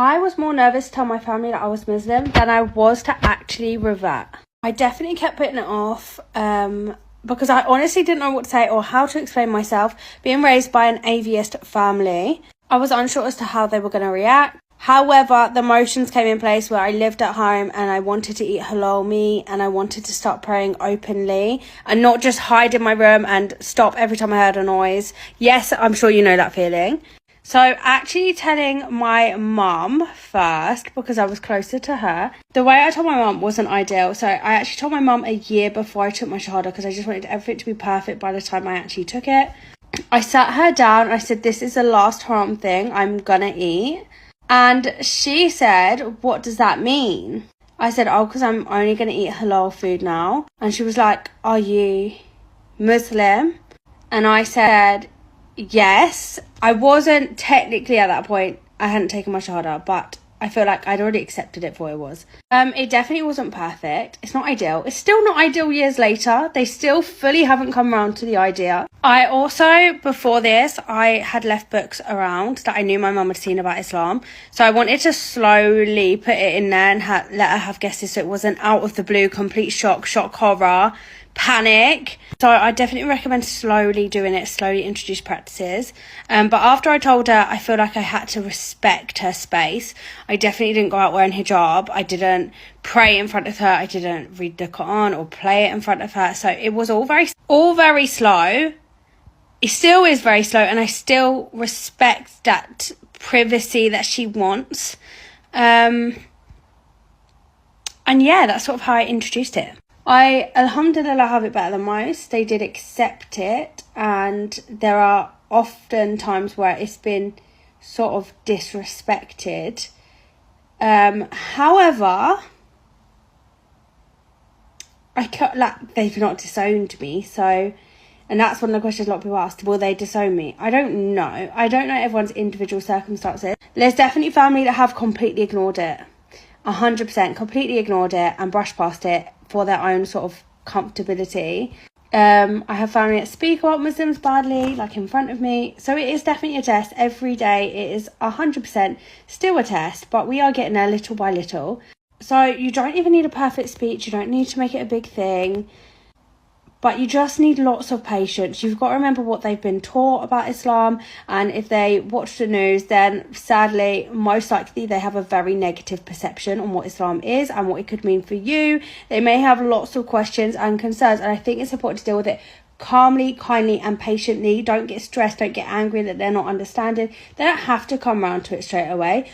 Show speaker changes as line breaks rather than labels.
I was more nervous to tell my family that I was Muslim than I was to actually revert. I definitely kept putting it off because I honestly didn't know what to say or how to explain myself. Being raised by an atheist family, I was unsure as to how they were going to react. However, the emotions came in place where I lived at home and I wanted to eat halal meat and I wanted to start praying openly and not just hide in my room and stop every time I heard a noise. Yes, I'm sure you know that feeling. So actually telling my mum first, because I was closer to her, the way I told my mum wasn't ideal. So I actually told my mum a year before I took my shahada because I just wanted everything to be perfect by the time I actually took it. I sat her down. I said, this is the last haram thing I'm gonna eat. And she said, what does that mean? I said, oh, because I'm only going to eat halal food now. And she was like, are you Muslim? And I said, yes. I wasn't technically at that point. I hadn't taken my shahada, but I feel like I'd already accepted it for what it was. It definitely wasn't perfect. It's not ideal. It's still not ideal years later. They still fully haven't come around to the idea. I also, before this, I had left books around that I knew my mum had seen about Islam. So I wanted to slowly put it in there and let her have guesses so it wasn't out of the blue, complete shock horror, panic. So I definitely recommend slowly doing it, slowly introduce practices. But after I told her, I feel like I had to respect her space. I definitely didn't go out wearing hijab. I didn't pray in front of her. I didn't read the Quran or play it in front of her. So it was all very slow. It still is very slow, and I still respect that privacy that she wants. And yeah, that's sort of how I introduced it. I, alhamdulillah, have it better than most. They did accept it, and there are often times where it's been sort of disrespected. However, they've not disowned me, so, and that's one of the questions a lot of people asked, will they disown me? I don't know. I don't know everyone's individual circumstances. There's definitely family that have completely ignored it. 100% completely ignored it and brushed past it for their own sort of comfortability. I have family that speak about Muslims badly, like in front of me. So it is definitely a test. Every day it is 100% still a test, but we are getting there little by little. So you don't even need a perfect speech. You don't need to make it a big thing. But you just need lots of patience. You've got to remember what they've been taught about Islam. And if they watch the news, then sadly, most likely they have a very negative perception on what Islam is and what it could mean for you. They may have lots of questions and concerns. And I think it's important to deal with it calmly, kindly and patiently. Don't get stressed. Don't get angry that they're not understanding. They don't have to come around to it straight away.